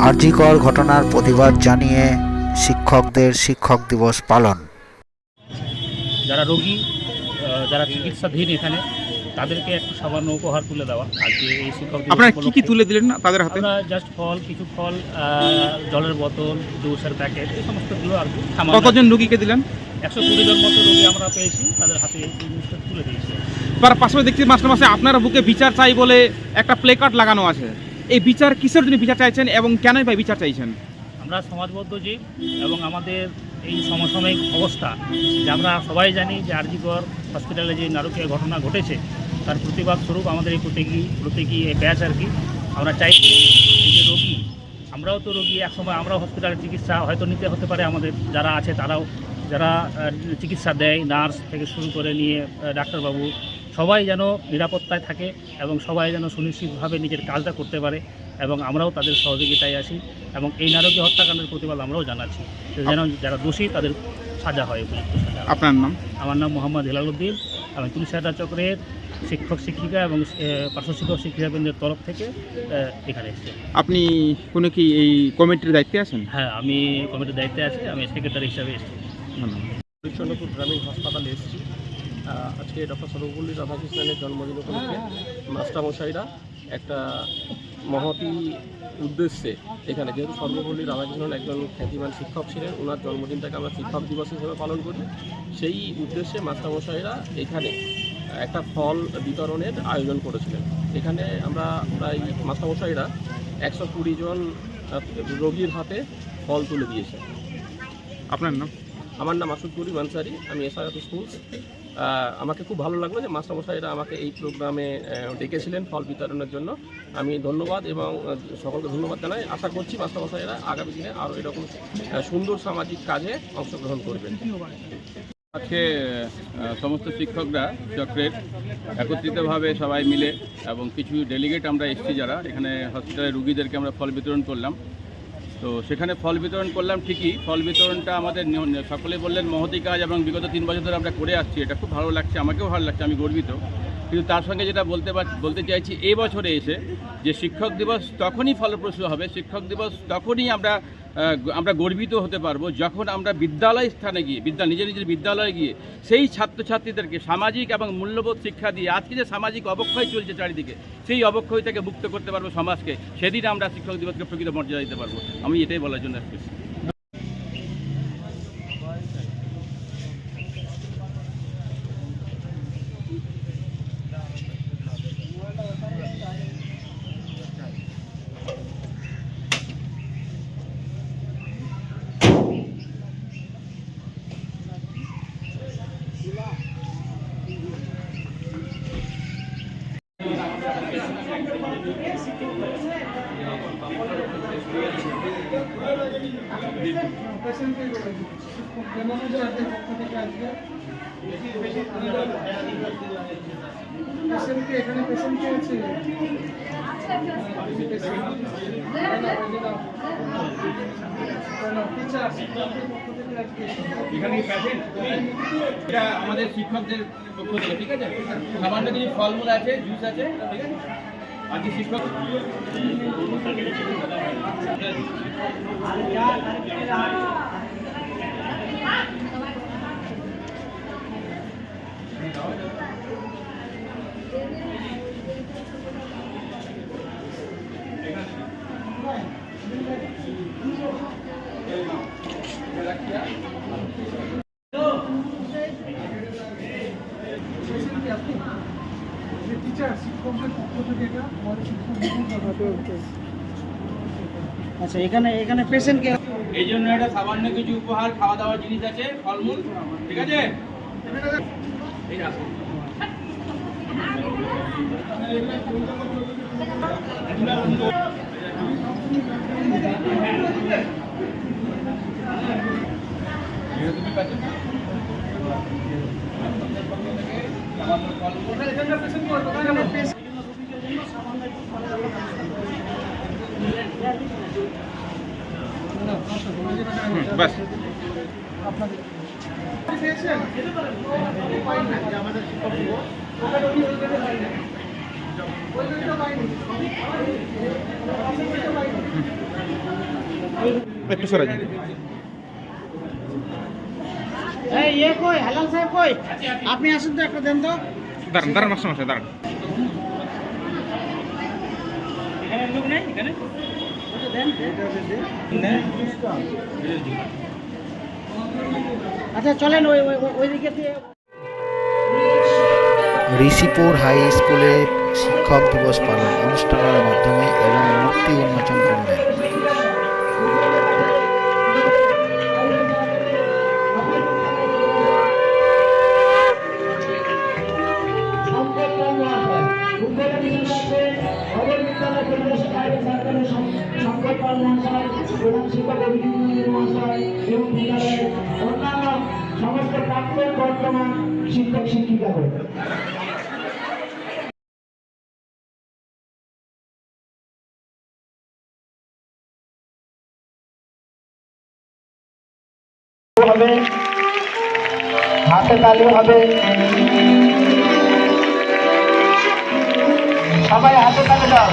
আরজিকর ঘটনার প্রতিবাদ জানিয়ে শিক্ষকদের শিক্ষক দিবস পালন। যারা রোগী, যারা চিকিৎসাধীন এখানে, তাদেরকে একটু সামান্য উপহার তুলে দেওয়া আজকে এই শিক্ষক দিবস। আপনারা কি তুলে দিলেন না তাদের হাতে? আমরা জাস্ট কিছু ফল, জলের বোতল, জুসের প্যাকেট, এই সমস্তগুলো আর কি। কতজন রোগীকে দিলেন? 120 জন মতো রোগী আমরা পেয়েছি, তাদের হাতে এই জিনিসটা তুলে দিয়েছি। তার পাশাপাশি দেখছি মাস্টারমশাই আপনার বুকে বিচার চাই বলে একটা প্লে কার্ড লাগানো আছে। এই বিচার কিসের জন্য বিচার চাইছেন এবং কেনই বা বিচার চাইছেন? আমরা সমাজবদ্ধ জীব এবং আমাদের এই সমসাময়িক অবস্থা, যে আমরা সবাই জানি যে আরজিকর হসপিটালে যে নারকীয় ঘটনা ঘটেছে, তার প্রতিবাদ স্বরূপ আমাদের এই প্রতীকী এই ব্যাচ আর কি। আমরা চাইছি এই যে রোগী, আমরাও তো রোগী, একসময় আমরাও হসপিটালের চিকিৎসা হয়তো নিতে হতে পারে, আমাদের যারা আছে তারাও, যারা চিকিৎসা দেয়, নার্স থেকে শুরু করে নিয়ে ডাক্তারবাবু, সবাই যেন নিরাপত্তায় থাকে এবং সবাই যেন সুনিশ্চিতভাবে নিজের কাজটা করতে পারে, এবং আমরাও তাদের সহযোগিতায় আছি এবং এই নারকীয় হত্যাকাণ্ডের প্রতিবাদ আমরাও জানাচ্ছি, যেন যারা দোষী তাদের সাজা হয়, উপযুক্ত সাজা। আপনার নাম? আমার নাম মোহাম্মদ হেলাল উদ্দিন। আমি তুলসীহাটা চক্রের শিক্ষক শিক্ষিকা এবং পার্শ্ব শিক্ষক শিক্ষিকাবৃন্দের তরফ থেকে এখানে এসেছি। আপনি কোনো কি এই কমিটির দায়িত্বে আছেন? হ্যাঁ, আমি কমিটির দায়িত্বে আছি, আমি সেক্রেটারি হিসাবে এসেছি। হরিশ্চন্দ্রপুর গ্রামীণ হাসপাতালে এসেছি। আজকে ডক্টর সর্বপল্লী রাধাকৃষ্ণনের জন্মদিন উপলক্ষে মাস্টারমশাইরা একটা মহতি উদ্দেশ্যে এখানে, যেহেতু সর্বপল্লী রাধাকৃষ্ণন একজন খ্যাতিমান শিক্ষক ছিলেন, ওনার জন্মদিনটাকে আমরা শিক্ষক দিবস হিসেবে পালন করি, সেই উদ্দেশ্যে মাস্টারমশাইরা এখানে একটা ফল বিতরণের আয়োজন করেছিলেন। এখানে আমরা প্রায় মাস্টারমশাইরা 120 জন রোগীর হাতে ফল তুলে দিয়েছে। আপনার নাম? আমার নাম আসুদপুরি মানসারি, আমি এসআরএফ স্কুলস। আমাকে খুব ভালো লাগলো যে মাস্টারমশাইরা আমাকে এই প্রোগ্রামে ডেকেছিলেন ফল বিতরণের জন্য। আমি ধন্যবাদ এবং সকলকে ধন্যবাদ জানাই। আশা করছি মাস্টারমশাইরা আগামী দিনে আরও এরকম সুন্দর সামাজিক কাজে অংশগ্রহণ করবেন। আজকে সমস্ত শিক্ষকরা চক্রের একত্রিতভাবে সবাই মিলে এবং কিছু ডেলিগেট আমরা এসেছি যারা এখানে হসপিটালের রুগীদেরকে আমরা ফল বিতরণ করলাম। তো সেখানে ফল বিতরণ করলাম ঠিকই, ফল বিতরণটা আমাদের সকলে বললেন মহতি কাজ এবং বিগত 3 বছর ধরে আমরা করে আসছি। এটা খুব ভালো লাগছে, আমাকেও ভালো লাগছে, আমি গর্বিত। কিন্তু তার সঙ্গে যেটা বলতে চাইছি, এই বছরে এসে যে শিক্ষক দিবস তখনই ফলপ্রসূ হবে, শিক্ষক দিবস তখনই আমরা গর্বিত হতে পারবো যখন আমরা বিদ্যালয় স্থানে গিয়ে নিজের বিদ্যালয়ে গিয়ে সেই ছাত্রছাত্রীদেরকে সামাজিক এবং মূল্যবোধ শিক্ষা দিয়ে আজকে যে সামাজিক অবক্ষয় চলছে চারিদিকে, সেই অবক্ষয় থেকে মুক্ত করতে পারবো সমাজকে। সেদিন আমরা শিক্ষক দিবসকে প্রকৃত মর্যাদা দিতে পারবো। আমি এটাই বলার জন্য এসেছি। এটা আমাদের শিক্ষকদের পক্ষ থেকে, ঠিক আছে? সামান্য কিছু ফলমূল আছে, জুস আছে, ঠিক আছে? আজকে শিক্ষক আচ্ছা, এখানে পেশেন্টকে এই জন্য একটা সামান্য কিছু উপহার, খাওয়া দাওয়ার জিনিস আছে, ফলমূল, ঠিক আছে? এই রাখুন। বাস আমাদের একটু সরে যান। এই কই হালাল সাহেব কই? আপনি আসুন তো, একটা দেন তো। দাঁড়ান দাঁড়ান মাস্টারমশাই দাঁড়ান। এখানে লোক নেই এখানে? আচ্ছা চলেন ওই দিকে দিয়ে। ঋষিপুর হাই স্কুলে শিক্ষক দিবস পালন অনুষ্ঠানের মাধ্যমে এবং মূর্তি উন্মোচন করলেন। সমস্ত প্রাক্তন বর্তমান শিক্ষক শিক্ষিকাদের হবে, হাতে তালি হবে, সবাই হাতে তালি দাও।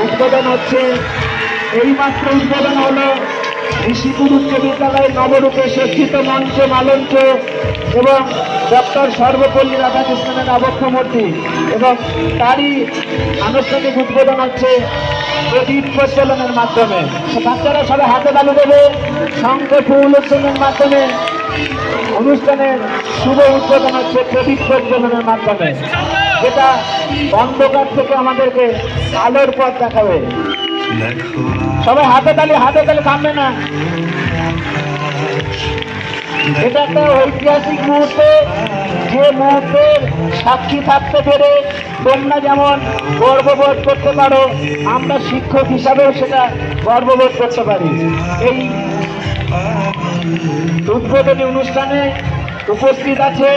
উদ্বোধন হচ্ছে, এইমাত্র উদ্বোধন হলো ঋষিপুর উচ্চ বিদ্যালয়ের নবরূপে সজ্জিত মঞ্চ, মালঞ্চ এবং ডক্টর সর্বপল্লী রাধাকৃষ্ণনের আবক্ষ মূর্তি, এবং তারই আনুষ্ঠানিক উদ্বোধন হচ্ছে প্রদীপ প্রজ্বলনের মাধ্যমে। বাচ্চারা সবাই হাতে তালি দেবে, শঙ্খ ফুল উৎসবের মাধ্যমে অনুষ্ঠানের শুভ উদ্বোধন হচ্ছে প্রদীপ প্রজ্বলনের মাধ্যমে, যেটা অন্ধকার থেকে আমাদেরকে আলোর পথ দেখাবে। সবাই হাতে তালি থামবে না। এটা একটা ঐতিহাসিক মুহূর্ত, যে মুহূর্তের সাক্ষী থাকতে পেরে তোমরা যেমন গর্ববোধ করতে পারো, আমরা শিক্ষক হিসাবেও সেটা গর্ববোধ করতে পারি। এই উদ্বোধনী অনুষ্ঠানে উপস্থিত আছে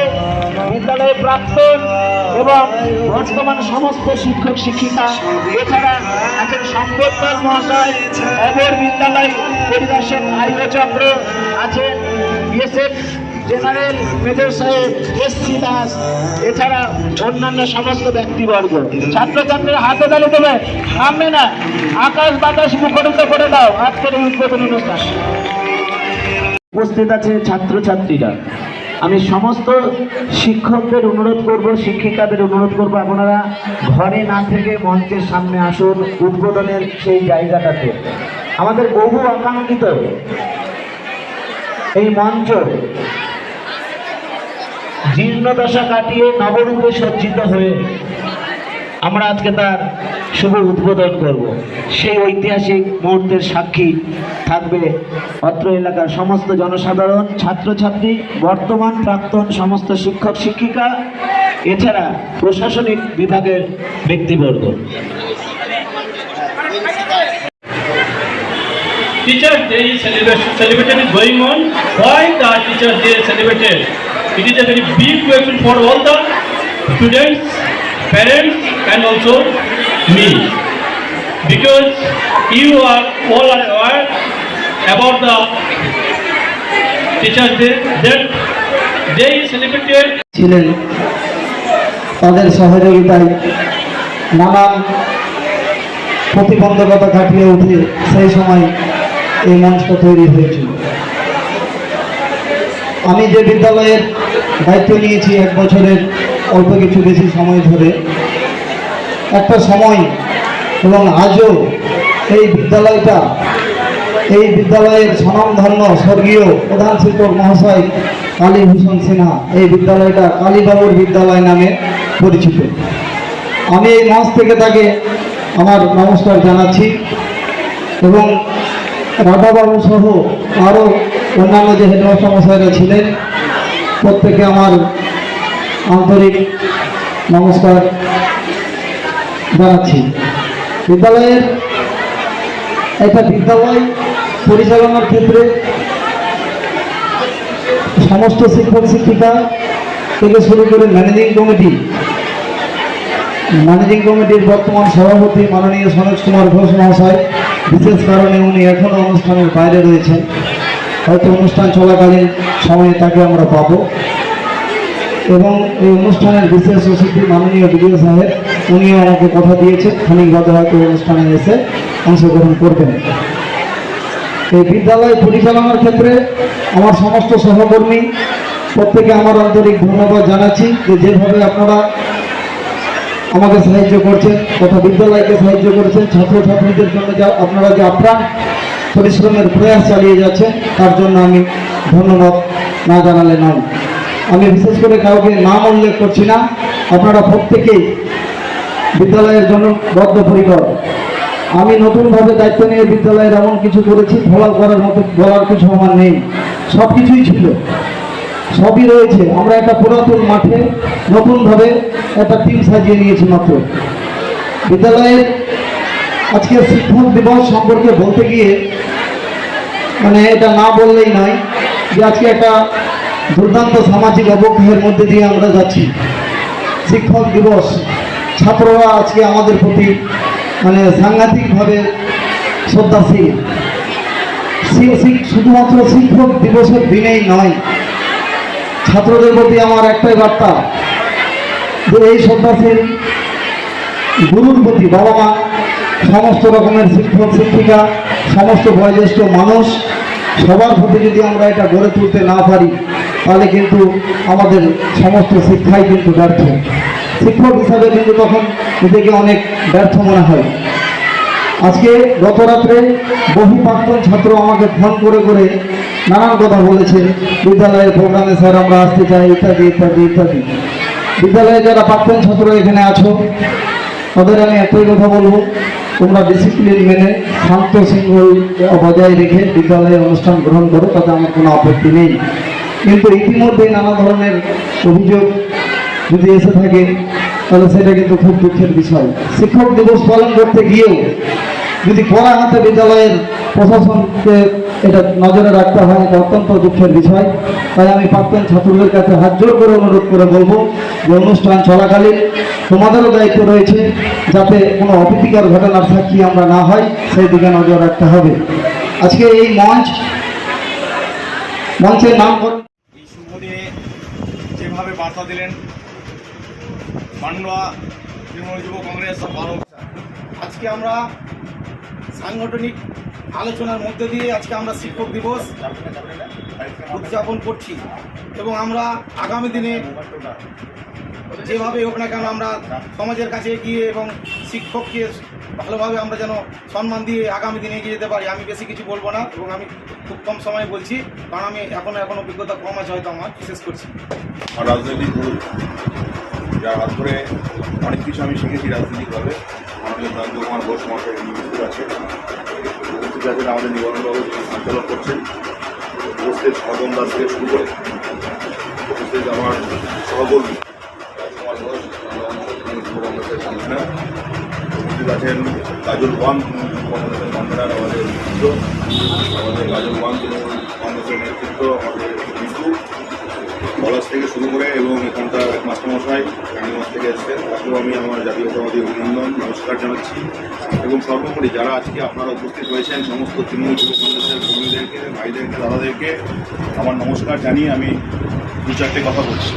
বিদ্যালয়ের প্রাক্তন এবং বর্তমান সমস্ত শিক্ষক শিক্ষিকা, এছাড়া আছেন সম্পদপাল মহাশয়, অমর বিদ্যালয় পরিদর্শক আইয়চক্র, আছেন বিএসএফ জেনারেল মেজর সাহেব এসসি দাস, এছাড়া অন্যান্য সমস্ত ব্যক্তিবর্গ। ছাত্রছাত্রীরা হাতে তালি দেবে, থামবে না, আকাশ বাতাস মুখরিত করে দাও আজকের এই উদ্বোধনী অনুষ্ঠান। উপস্থিত আছে ছাত্রছাত্রীরা। আমি সমস্ত শিক্ষকদের অনুরোধ করব, শিক্ষিকাদের অনুরোধ করব, আপনারা ঘরে না থেকে মঞ্চের সামনে আসুন উদ্বোধনের সেই জায়গাটাতে। আমাদের বহু আকাঙ্ক্ষিত এই মঞ্চ জীর্ণদশা কাটিয়ে নবরূপে সজ্জিত হয়ে আমরা আজকে তার শুভ উদ্বোধন করব। সেই ঐতিহাসিক মুহূর্তের সাক্ষী থাকবে অত্র এলাকার সমস্ত জনসাধারণ, ছাত্রছাত্রী, বর্তমান প্রাক্তন সমস্ত শিক্ষক শিক্ষিকা, এছাড়া প্রশাসনিক বিভাগের ব্যক্তিবর্গ। Teachers' Day celebration is going on. Why the Teachers' Day celebrated? It is a very big question for all the students, parents, and also me, because you are all aware about the Teachers' Day. That day is celebrated. ছিলেন তাদের সহযোগিতায় নানান প্রতিবন্ধকতা কাটিয়ে উঠে সেই সময় এই মঞ্চটা তৈরি হয়েছিল। আমি যে বিদ্যালয়ের দায়িত্ব নিয়েছি 1 বছরের অল্প কিছু বেশি সময় ধরে, একটা সময় এবং আজও এই বিদ্যালয়ের স্বনামধন্য স্বর্গীয় প্রধান শিক্ষক মহাশয় কালীভূষণ সিনহা এই বিদ্যালয়টা কালীবাবুর বিদ্যালয় নামে পরিচিত। আমি এই মঞ্চ থেকে তাকে আমার নমস্কার জানাচ্ছি, এবং রাধাবাবু সহ আরও অন্যান্য যে হেডমাস্টার মশাইরা ছিলেন প্রত্যেকে আমার আন্তরিক নমস্কার জানাচ্ছি। বিদ্যালয়ের একটা বিদ্যালয় পরিচালনার ক্ষেত্রে সমস্ত শিক্ষক শিক্ষিকা থেকে শুরু করে ম্যানেজিং কমিটির বর্তমান সভাপতি মাননীয় সনোজ কুমার ঘোষ মহাশয়, বিশেষ কারণে উনি এখনও অনুষ্ঠানের বাইরে রয়েছেন, হয়তো অনুষ্ঠান চলাকালীন সময়ে তাকে আমরা পাব। এবং এই অনুষ্ঠানের বিশেষ অতিথি মাননীয় বিডিও সাহেব, উনিও আমাকে কথা দিয়েছেন খানিক বাদে হয়তো অনুষ্ঠানে এসে অংশগ্রহণ করবেন। এই বিদ্যালয় পরিচালনার ক্ষেত্রে আমার সমস্ত সহকর্মী প্রত্যেকে আমার আন্তরিক ধন্যবাদ জানাচ্ছি যে যেভাবে আপনারা আমাকে সাহায্য করছেন তথা বিদ্যালয়কে সাহায্য করছেন, ছাত্রছাত্রীদের জন্য যা আপনারা যে আপ্রাণ পরিশ্রমের প্রয়াস চালিয়ে যাচ্ছেন তার জন্য আমি ধন্যবাদ না জানালে নয়। আমি বিশেষ করে কাউকে নাম উল্লেখ করছি না, আপনারা প্রত্যেকেই বিদ্যালয়ের জন্য বদ্ধপরিকর। আমি নতুনভাবে দায়িত্ব নিয়ে বিদ্যালয়ের এমন কিছু করেছি ফলাও করার মতো বলার কিছু আমার নেই, সব কিছুই ছিল, সবই রয়েছে। আমরা একটা পুরাতন মাঠে নতুনভাবে একটা টিম সাজিয়ে নিয়েছি মাত্র। বিদ্যালয়ের আজকে শিক্ষক দিবস সম্পর্কে বলতে গিয়ে মানে এটা না বললেই নয় যে আজকে একটা দুর্দান্ত সামাজিক অবক্ষয়ের মধ্যে দিয়ে আমরা যাচ্ছি। শিক্ষক দিবস, ছাত্ররা আজকে আমাদের প্রতি মানে সাংঘাতিকভাবে শ্রদ্ধাশীল। শুধুমাত্র শিক্ষক দিবসের দিনেই নয়, ছাত্রদের প্রতি আমার একটাই বার্তা যে এই শ্রদ্ধাশীল গুরুর প্রতি বাবা মা, সমস্ত রকমের শিক্ষক শিক্ষিকা, সমস্ত বয়োজ্যেষ্ঠ মানুষ সবার প্রতি যদি আমরা এটা গড়ে তুলতে না পারি তাহলে কিন্তু আমাদের সমস্ত শিক্ষাই কিন্তু ব্যর্থ। শিক্ষক হিসাবে কিন্তু তখন নিজেকে অনেক ব্যর্থ মনে হয়। আজকে গত রাত্রে বহু প্রাক্তন ছাত্র আমাকে ফোন করে করে নানান কথা বলেছে, বিদ্যালয়ের প্রোগ্রামে স্যার আমরা আসতে চাই, ইত্যাদি ইত্যাদি ইত্যাদি। বিদ্যালয়ে যারা প্রাক্তন ছাত্র এখানে আছো তাদের আমি একটাই কথা বলবো, তোমরা ডিসিপ্লিন মেনে শান্ত শৃঙ্খল বজায় রেখে বিদ্যালয়ের অনুষ্ঠান গ্রহণ করো, তাতে আমার কোনো আপত্তি নেই। কিন্তু ইতিমধ্যে নানা ধরনের অভিযোগ যদি এসে থাকে তাহলে সেটা কিন্তু খুব দুঃখের বিষয়। শিক্ষক দিবস পালন করতে গিয়েও যদি কড়া হাতে বিদ্যালয়ের প্রশাসনকে এটা নজরে রাখতে হয়, এটা অত্যন্ত দুঃখের বিষয়। তাই আমি প্রাক্তন ছাত্রদের কাছে হাত জোর করে অনুরোধ করে বলবো যে অনুষ্ঠান চলাকালীন তোমাদেরও দায়িত্ব রয়েছে যাতে কোনো অপ্রীতিকর ঘটনার সাক্ষী আমরা না হয়, সেই দিকে নজর রাখতে হবে। আজকে এই মঞ্চের নামকরণ এই শুভ দিনে যেভাবে বার্তা দিলেন পান্ডুয়া তৃণমূল যুব কংগ্রেস বারো, আজকে আমরা সাংগঠনিক আলোচনার মধ্যে দিয়ে আজকে আমরা শিক্ষক দিবস উদযাপন করছি এবং আমরা আগামী দিনে যেভাবে হোক না কেন আমরা সমাজের কাছে এগিয়ে এবং শিক্ষককে ভালোভাবে আমরা যেন সম্মান দিয়ে আগামী দিনে এগিয়ে যেতে পারি। আমি বেশি কিছু বলবো না এবং আমি খুব কম সময়ে বলছি, কারণ আমি এখন অভিজ্ঞতা কম আছে, হয়তো আমার শেষ করছি। রাজনৈতিক গুরু যার হাত ধরে অনেক কিছু আমি শিখেছি রাজনৈতিকভাবে, আমাদের নরেন্দ্র কুমার ঘোষ মহাশয় ইউনিভার্সিটি আছে, আমাদের নিবন্ধবাবু সঞ্চালন করছেন, উপস্থিত সর্বম দাস থেকে শুরু করে উপস্থিত আমার সহকর্মী রাজকুমার ঘোষ কংগ্রেসের কনভেনার, উপস্থিত আছেন কাজল ওয়ান কংগ্রেসের কনভেনার আমাদের আমাদের কাজল ওয়ান তৃণমূল কংগ্রেসের নেতৃত্ব আমাদের বিন্দু পলাশ থেকে শুরু করে এবং এখানকার মাস্টারমশাই রানীগঞ্জ থেকে এসছেন, তাকেও আমি আমার জাতীয়তাবাদী অভিনন্দন নমস্কার জানাচ্ছি। এবং সর্বোপরি যারা আজকে আপনারা উপস্থিত হয়েছেন সমস্ত তৃণমূল যুব কংগ্রেসের কর্মীদেরকে, ভাইদেরকে, দাদাদেরকে আমার নমস্কার জানিয়ে আমি দু চারটে কথা বলছি।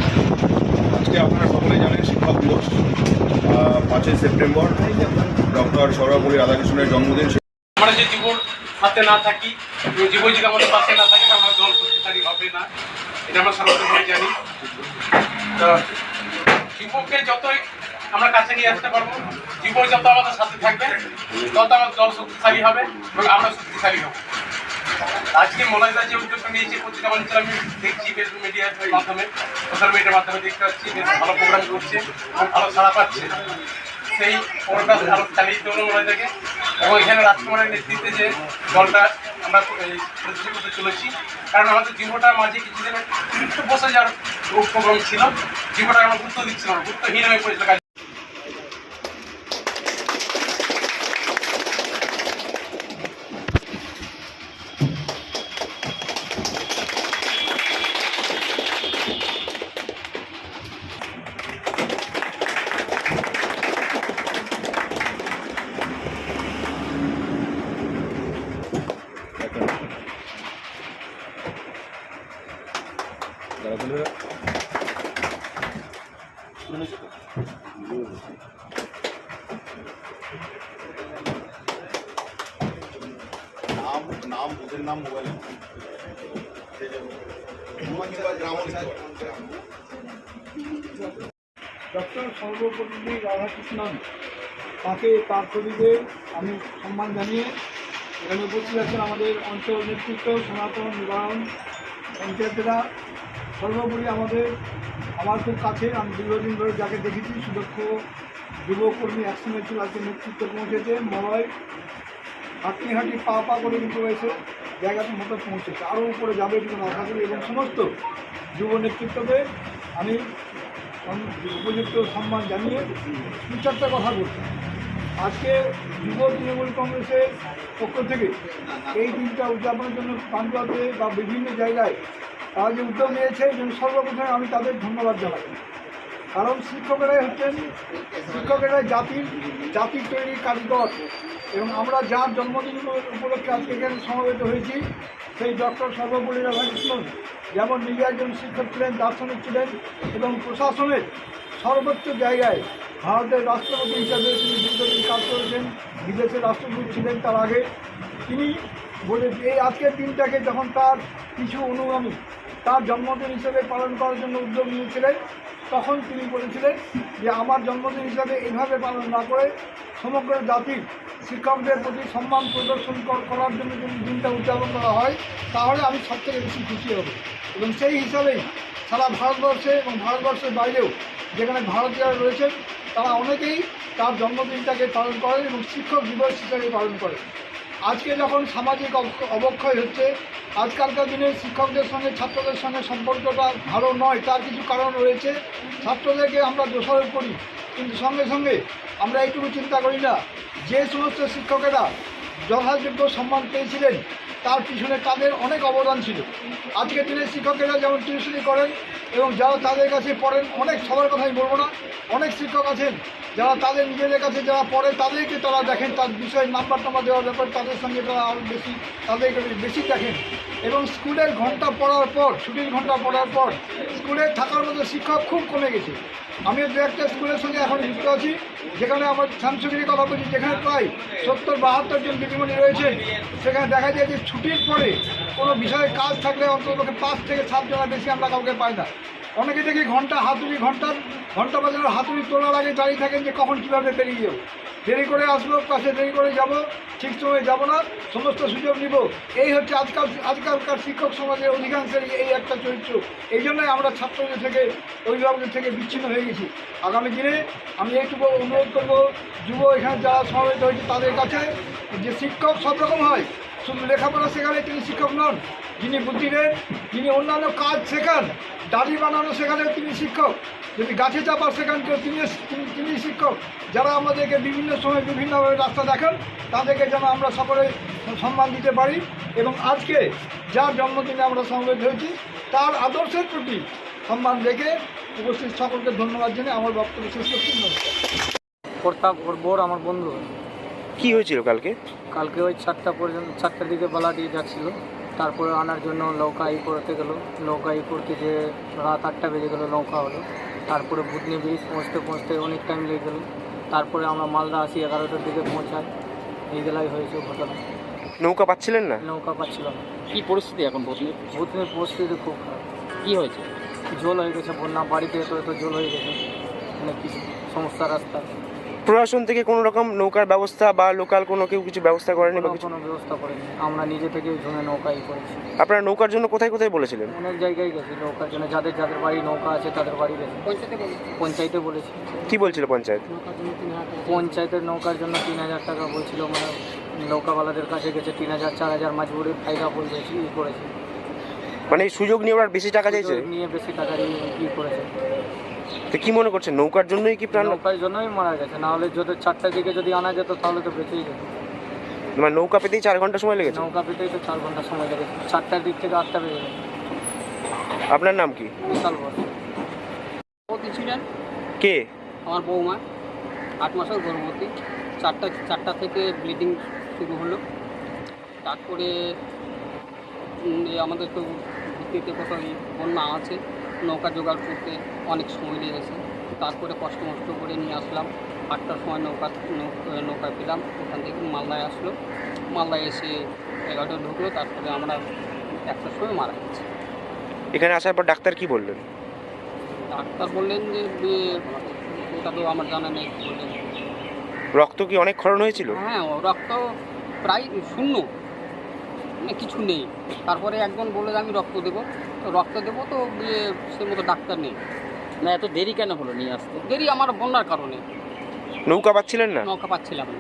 আজকে আপনারা সকলে জানেন শিক্ষক দিবস 5ই সেপ্টেম্বর ডক্টর সর্বপল্লী রাধাকৃষ্ণনের জন্মদিন। আমরা যে জীবন হাতে না থাকি, জীবন যদি আমাদের পাশে না থাকে আমরা দল শক্তিশালী হবে না, এটা আমরা সর্বতভাবে জানি। তো যুবককে যতই আমরা কাছে নিয়ে আসতে পারবো, যুবক যত আমাদের সাথে থাকবে তত আমার দল শক্তিশালী হবে এবং আমরা শক্তিশালী হব। আজকে মনোজদা যে উদ্যোগটা নিয়েছে প্রতিটা মানুষের আমি দেখছি ফেসবুক মিডিয়ার মাধ্যমে, সোশ্যাল মিডিয়ার মাধ্যমে দেখতে পাচ্ছি বেশ ভালো প্রোগ্রাম করছে এবং ভালো সাড়া পাচ্ছে। সেই প্রোগ্রাম আরও চালিয়ে দেবো মনোজদাকে এবং এখানে রাজকুমারের নেতৃত্বে যে দলটা আমরা প্রতিষ্ঠা করতে চলেছি, কারণ আমাদের জীবনটার মাঝে কিছুদিন একটু বসে যাওয়ার প্রোগ্রাম ছিল, জীবনটা আমরা গুরুত্ব দিচ্ছিলাম, গুরুত্বহীন হয়ে পড়েছিল। নাম নাম, ওদের নাম, মোবাইল ডক্টর সর্বপল্লী রাধাকৃষ্ণন, তাকে তার ছবিতে আমি সম্মান জানিয়ে এখানে উপস্থিত আছেন আমাদের অঞ্চল নেতৃত্ব, সনাতন নিবারণ পঞ্চায়েতেরা, সর্বোপরি আমার খুব কাছে, আমি দীর্ঘদিন ধরে যাকে দেখেছি, সুদক্ষ যুবকর্মী অ্যাকশনের ছিল, আজকে নেতৃত্ব পৌঁছেছে, মলয় হাঁটি পা করে কিন্তু এসে জায়গাতে মতো পৌঁছেছে, আরও উপরে যাবে কিন্তু আশা করি। এবং সমস্ত যুব নেতৃত্বকে আমি উপযুক্ত সম্মান জানিয়ে দু চারটা কথা বলছি। আজকে যুব তৃণমূল কংগ্রেসের পক্ষ থেকে এই দিনটা উদযাপনের জন্য পাঞ্জাবে বা বিভিন্ন জায়গায় তারা যে উদ্যোগ নিয়েছে, সর্বপ্রথমে আমি তাদের ধন্যবাদ জানাই। কারণ শিক্ষকেরাই জাতির তৈরির কারিগর, এবং আমরা যার জন্মদিন উপলক্ষে আজকে এখানে সমবেত হয়েছি, সেই ডক্টর সর্বপল্লী রাধাকৃষ্ণন যেমন নিজে একজন শিক্ষক ছিলেন, দার্শনিক ছিলেন, এবং প্রশাসনের সর্বোচ্চ জায়গায় ভারতের রাষ্ট্রপতি হিসাবে তিনি দীর্ঘদিন কাজ করেছেন, বিদেশের রাষ্ট্রদূত ছিলেন তার আগে। তিনি বলে এই আজকের দিনটাকে যখন তার কিছু অনুগামী তার জন্মদিন হিসেবে পালন করার জন্য উদ্যোগ নিয়েছিলেন, তখন তিনি বলেছিলেন যে আমার জন্মদিন হিসাবে এইভাবে পালন না করে সমগ্র জাতির শিক্ষকদের প্রতি সম্মান প্রদর্শন করার জন্য যদি দিনটা উদযাপন করা হয়, তাহলে আমি সবথেকে বেশি খুশি হব। এবং সেই হিসাবেই সারা ভারতবর্ষে এবং ভারতবর্ষের বাইরেও যেখানে ভারতীয়রা রয়েছেন, তারা অনেকেই তার জন্মদিনটাকে পালন করেন এবং শিক্ষক দিবস হিসাবে পালন করেন। আজকে যখন সামাজিক অবক্ষয় হচ্ছে, আজকালকার দিনে শিক্ষকদের সঙ্গে ছাত্রদের সঙ্গে সম্পর্কটা ভালো নয়, তার কিছু কারণ রয়েছে। ছাত্রদেরকে আমরা দোষারোপ করি, কিন্তু সঙ্গে সঙ্গে আমরা এইটুকু চিন্তা করি না যে সমস্ত শিক্ষকেরা যথাযোগ্য সম্মান পেয়েছিলেন তার পিছনে তাদের অনেক অবদান ছিল। আজকের দিনে শিক্ষকেরা যেমন টিউশনি করেন এবং যারা তাদের কাছে পড়েন, অনেক সবার কথাই বলবো না, অনেক শিক্ষক আছেন যারা তাদের নিজেদের কাছে যারা পড়ে তাদেরকে তারা দেখেন, তার বিষয়ে নাম্বার দেওয়ার ব্যাপারে তাদের সঙ্গে তারা আরও তাদেরকে বেশি দেখেন। এবং স্কুলের ঘন্টা পড়ার পর, ছুটির ঘন্টা পড়ার পর স্কুলে থাকার মতো শিক্ষক খুব কমে গেছে। আমি দু একটা স্কুলের সঙ্গে এখন যুক্ত আছি, যেখানে আমার শামসুগিরির কথা বলছি, যেখানে প্রায় 70-72 জন দিদিমণি রয়েছেন। সেখানে দেখা যায় যে ছুটির পরে কোনো বিষয়ে কাজ থাকলে অন্তত 5 থেকে 7 জনের বেশি আমরা কাউকে পাই না। অনেকে দেখি ঘন্টা বাজানোর হাতুড়ি তোলার আগে দাঁড়িয়ে থাকেন যে কখন কীভাবে বেরিয়ে যাবো, দেরি করে আসবো, ক্লাসে দেরি করে যাব, ঠিক সময়ে যাব না, সমস্ত সুযোগ নিব। এই হচ্ছে আজকালকার শিক্ষক সমাজের অধিকাংশের এই একটা চরিত্র। এই জন্যই আমরা ছাত্রদের থেকে, অভিভাবকদের থেকে বিচ্ছিন্ন হয়ে গেছি। আগামী দিনে আমি এইটুকু অনুরোধ করব যুব এখানে যারা সমবেত হয়েছে তাদের কাছে, যে শিক্ষক সব রকম হয়, শুধু লেখাপড়া শেখালে তিনি শিক্ষক নন। যিনি বুদ্ধি দেন, যিনি অন্যান্য কাজ শেখান, দাড়ি বানানো শেখালে তিনি শিক্ষক, যদি গাছে চাপা শেখান কেউ তিনি শিক্ষক। যারা আমাদেরকে বিভিন্ন সময় বিভিন্নভাবে রাস্তা দেখান, তাদেরকে যেন আমরা সকলে সম্মান দিতে পারি। এবং আজকে যার জন্মদিনে আমরা সমবেত হয়েছি তার আদর্শের প্রতি সম্মান রেখে উপস্থিত সকলকে ধন্যবাদ জানিয়ে আমার বক্তব্য শেষ করছি। প্রতাপ ওর আমার বন্ধু। কি হয়েছিল কালকে? ওই 4টার দিকে বালা দিয়ে যাচ্ছিল, তারপরে আনার জন্য নৌকা করতে গেলো। নৌকা করতে যে রাত 8টা বেজে গেলো, নৌকা হলো। তারপরে বুধনি ব্রিজ পৌঁছতে অনেক টাইম লেগে গেলো। তারপরে আমরা মালদা আসি 11টার দিকে পৌঁছাই। এই জেলায় হয়েছে ঘটনা। নৌকা পাচ্ছিলেন না? নৌকা পাচ্ছিলাম না। কি পরিস্থিতি এখন বুধনির পরিস্থিতি খুব খারাপ। কি হয়েছে? জল হয়ে গেছে, বন্যা, বাড়িতে এত জল হয়ে গেছে, অনেক কিছু সমস্যা। রাস্তা প্রশাসন থেকে কোনো রকম নৌকার ব্যবস্থা বা লোকাল কেউ কিছু ব্যবস্থা করেনি? কোনো ব্যবস্থা করেনি, আমরা নিজে থেকে ঝুমে নৌকাই করেছি। আপনারা নৌকার জন্য কোথায় বলেছিলেন? অনেক জায়গায় গেছি নৌকার জন্য, যাদের বাড়ি নৌকা আছে তাদের বাড়ি গেছে। পঞ্চায়েতে বলেছি। কি বলছিল পঞ্চায়েত? পঞ্চায়েতের নৌকার জন্য 3000 টাকা বলছিল, মানে নৌকাওয়ালাদের কাছে গেছে 3000, 4000 মাঝবুড়ির ফায়দা বলছি করেছে। মানে এই সুযোগ নিয়ে ওরা বেশি টাকা চাইছে, নিয়ে বেশি টাকা দিয়ে করেছে। তো কি মনে করছেন নৌকার জন্যই কি প্রাণ? নৌকার জন্যই মারা গেছে, না হলে যদি 4টার দিকে যদি আনা যেত তাহলে তো বেঁচেই যেত। মানে নৌকা পেতেই 4 ঘন্টা সময় লেগেছে? নৌকা পেতেই তো 4 ঘন্টা সময় লেগেছে, 4টার দিক থেকে 8টা বেজে গেছে। আপনার নাম কি? বিশাল বড় ছিলেন কে? আমার বৌমা, 8 মাসের গর্ভবতী। 4টা থেকে ব্লিডিং শুরু হলো। তারপরে আমাদের তো ভিত্তিতে কোথাও বন্যা আছে, নৌকা জোগাড় করতে অনেক সময় লেগেছে। তারপরে কষ্ট করে নিয়ে আসলাম। 8টার সময় নৌকা পেলাম, ওখান থেকে মালদায় আসলো, মালদায় এসে 11টা ঢুকলো, তারপরে আমরা 1টার সময় মারা গেছি। এখানে আসার পর ডাক্তার কি বললেন? ডাক্তার বললেন যে ওটা তো আমার জানা নেই কি বললেন। রক্ত কি অনেক ক্ষরণ হয়েছিল? হ্যাঁ, রক্ত প্রায় শূন্য, মানে কিছু নেই। তারপরে একজন বললো যে আমি রক্ত দেবো, তো রক্ত দেবো, তো সে মতো ডাক্তার নেই। না, এত দেরি কেন হলো নিয়ে আসতে? দেরি আমার বন্যার কারণে। নৌকা পাচ্ছিলেন না? নৌকা পাচ্ছিলাম না।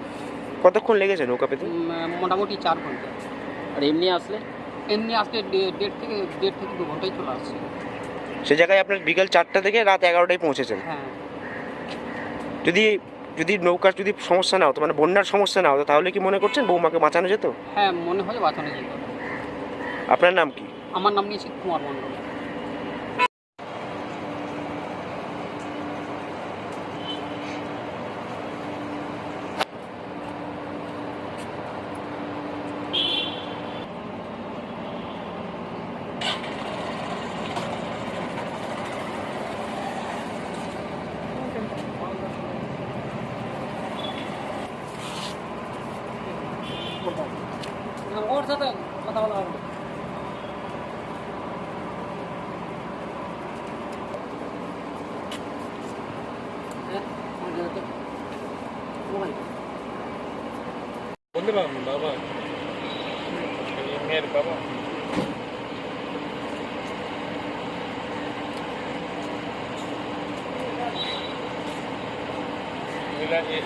কতক্ষণ লেগেছে নৌকা পেতে? মোটামুটি 4 ঘন্টা। আর এমনি আসলে? এমনি আসলে 1.5 থেকে 2 ঘন্টায় চলে আসছে। সে জায়গায় আপনার বিকেল 4টা থেকে রাত 11টায় পৌঁছেছেন। হ্যাঁ। যদি নৌকার যদি সমস্যা না হতো, মানে বন্যার সমস্যা না হতো, তাহলে কি মনে করছেন বৌমাকে বাঁচানো যেত? হ্যাঁ, মনে হয় বাঁচানো যেত। আপনার নাম কি? আমার নাম নিশ্চিত কুমার মণ্ডল। ওর সাথে কথা বলা হবে। বলতে পারবেন বাবা, মেয়ের বাবা।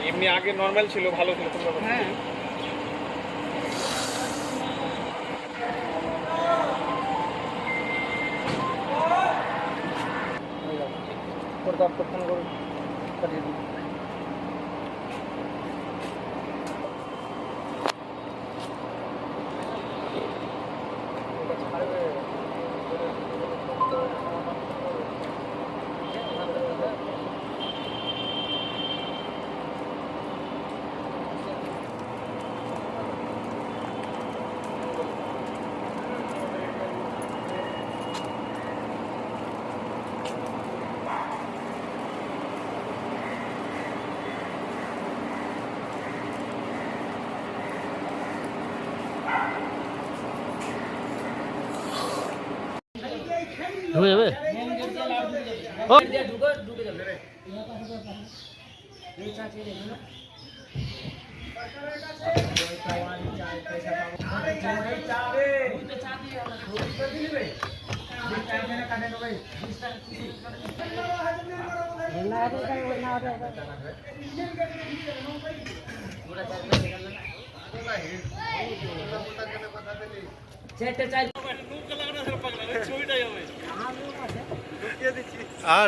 এমনি আগে নর্মাল ছিল, ভালো ছিল তোমরা? হ্যাঁ। ফোন করে পাঠিয়ে দিন। ঢুকে যাবে?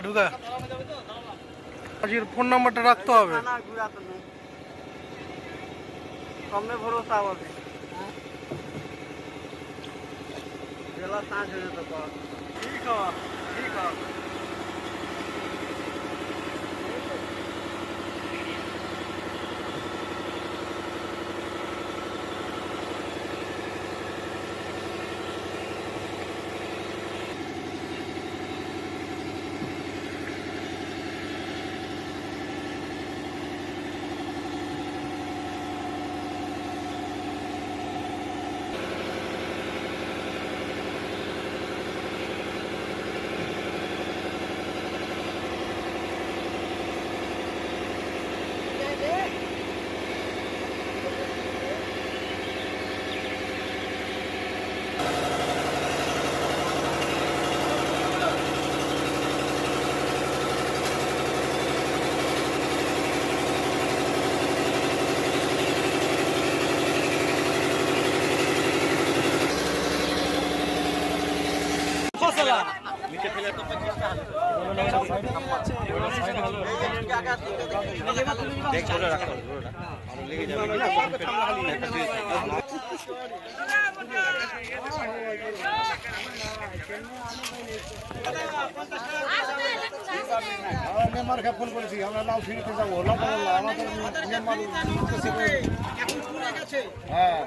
ঢুকা ফোন নাম্বারটা রাখতে হবে। কমে ভরসা হবে। বেলা 5 হয়ে যেত। ঠিক আছে। মেম্বারকে ফোন করেছি, আমরা নাও ফিরিতে যাবো। আমাদের মেম্বার হ্যাঁ